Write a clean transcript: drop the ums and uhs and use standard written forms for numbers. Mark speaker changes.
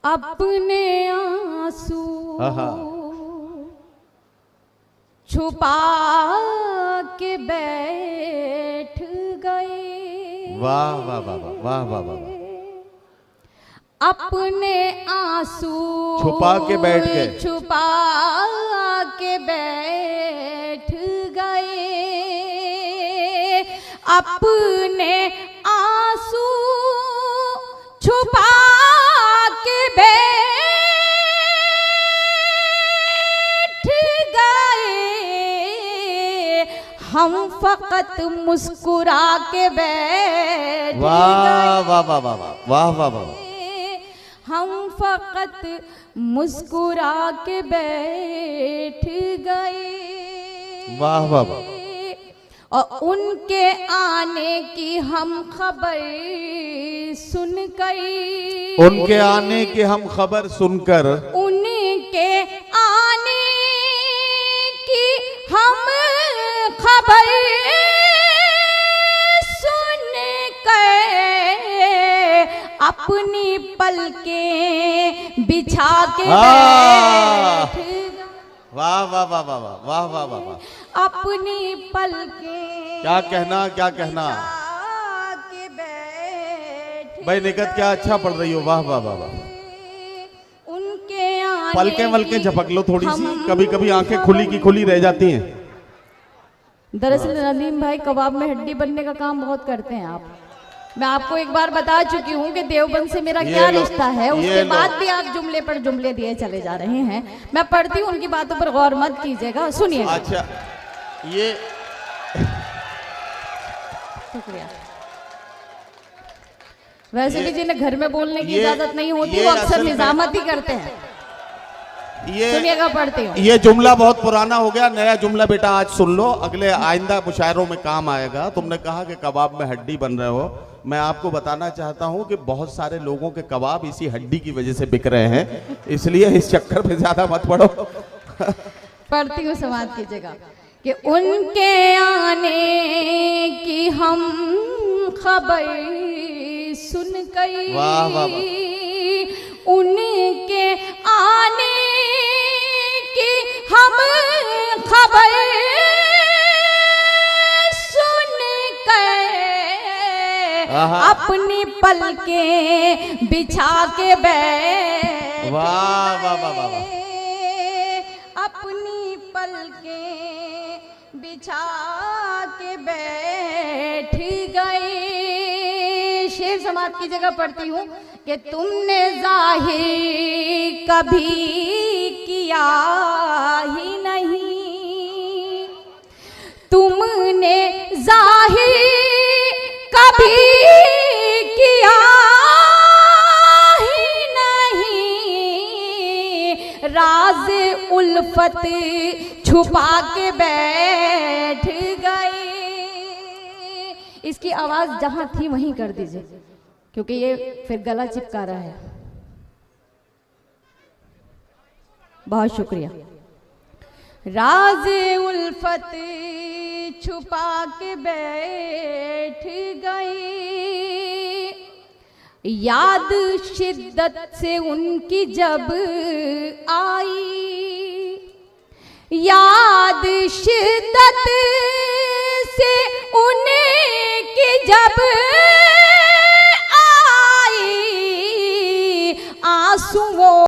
Speaker 1: अपने आंसू छुपा के बैठ गए।
Speaker 2: वाह वाह वाह वाह वाह वाह।
Speaker 1: अपने आंसू
Speaker 2: छुपा के बैठ गए,
Speaker 1: छुपा के बैठ गए। अपने आंसू छुपा के बैठ गए। हम फकत मुस्कुरा के बैठ गए।
Speaker 2: वाह वाह वाह वाह वाह वाह वाह।
Speaker 1: हम फकत मुस्कुरा के बैठ गए।
Speaker 2: वाह वाह वाह।
Speaker 1: और उनके आने की हम खबर सुनकर,
Speaker 2: उनके आने की हम खबर सुनकर,
Speaker 1: उनके आने की हम खबर अपनी पलकें बिछा के बैठ गए।
Speaker 2: वाह वाह वाह वाह वाह वाह वाह वाह।
Speaker 1: अपनी पलकें
Speaker 2: क्या कहना क्या कहना
Speaker 1: के बैठ
Speaker 2: भाई निकट क्या अच्छा पढ़ रही हो। वाह वाह वाह वाह।
Speaker 1: उनके आने
Speaker 2: पलकें वलकें झपक लो थोड़ी सी, कभी कभी आंखें खुली की खुली रह जाती हैं।
Speaker 1: दरअसल नदीम भाई कबाब में हड्डी बनने का काम बहुत करते हैं आप। मैं आपको एक बार बता चुकी हूँ कि देवबंद से मेरा क्या रिश्ता है, उसके बाद भी आप जुमले पर जुमले दिए चले जा रहे हैं। मैं पढ़ती हूँ, उनकी बातों पर गौर मत कीजिएगा, सुनिए।
Speaker 2: अच्छा ये
Speaker 1: शुक्रिया। वैसे भी जिन्हें घर में बोलने की इजाजत नहीं होती वो अक्सर
Speaker 2: असल
Speaker 1: निजामत ही करते हैं। सुनिएगा, पढ़ती हूँ।
Speaker 2: ये जुमला बहुत पुराना हो गया, नया जुमला बेटा आज सुन लो, अगले आइंदा मुशायरों में काम आएगा। तुमने कहा कि कबाब में हड्डी बन रहे हो, मैं आपको बताना चाहता हूं कि बहुत सारे लोगों के कबाब इसी हड्डी की वजह से बिक रहे हैं, इसलिए इस चक्कर में ज्यादा मत पड़ो।
Speaker 1: पढ़ती हूँ, समाप्त कीजिएगा। कि उनके आने की हम खबर सुन गई।
Speaker 2: वाह वाह वाह।
Speaker 1: उनके आने की हम खबर सुन कर अपनी पलकें बिछा के बैठ।
Speaker 2: वाह वाह वाह वाह।
Speaker 1: अपनी पलकें बिछा के बैठ गए। शेर समाप्त की जगह पढ़ती हूँ कि तुमने जाहिर कभी किया ही नहीं। तुमने जाहिर कभी किया ही नहीं। राज उल्फत छुपा के बैठ गए। इसकी आवाज जहां थी वहीं कर दीजिए, क्योंकि ये फिर गला चिपका रहा है। बहुत शुक्रिया। राज उल्फत छुपा के बैठ गई। याद शिद्दत से उनकी जब आई, याद शिद्दत से उनकी जब आई, आंसुओं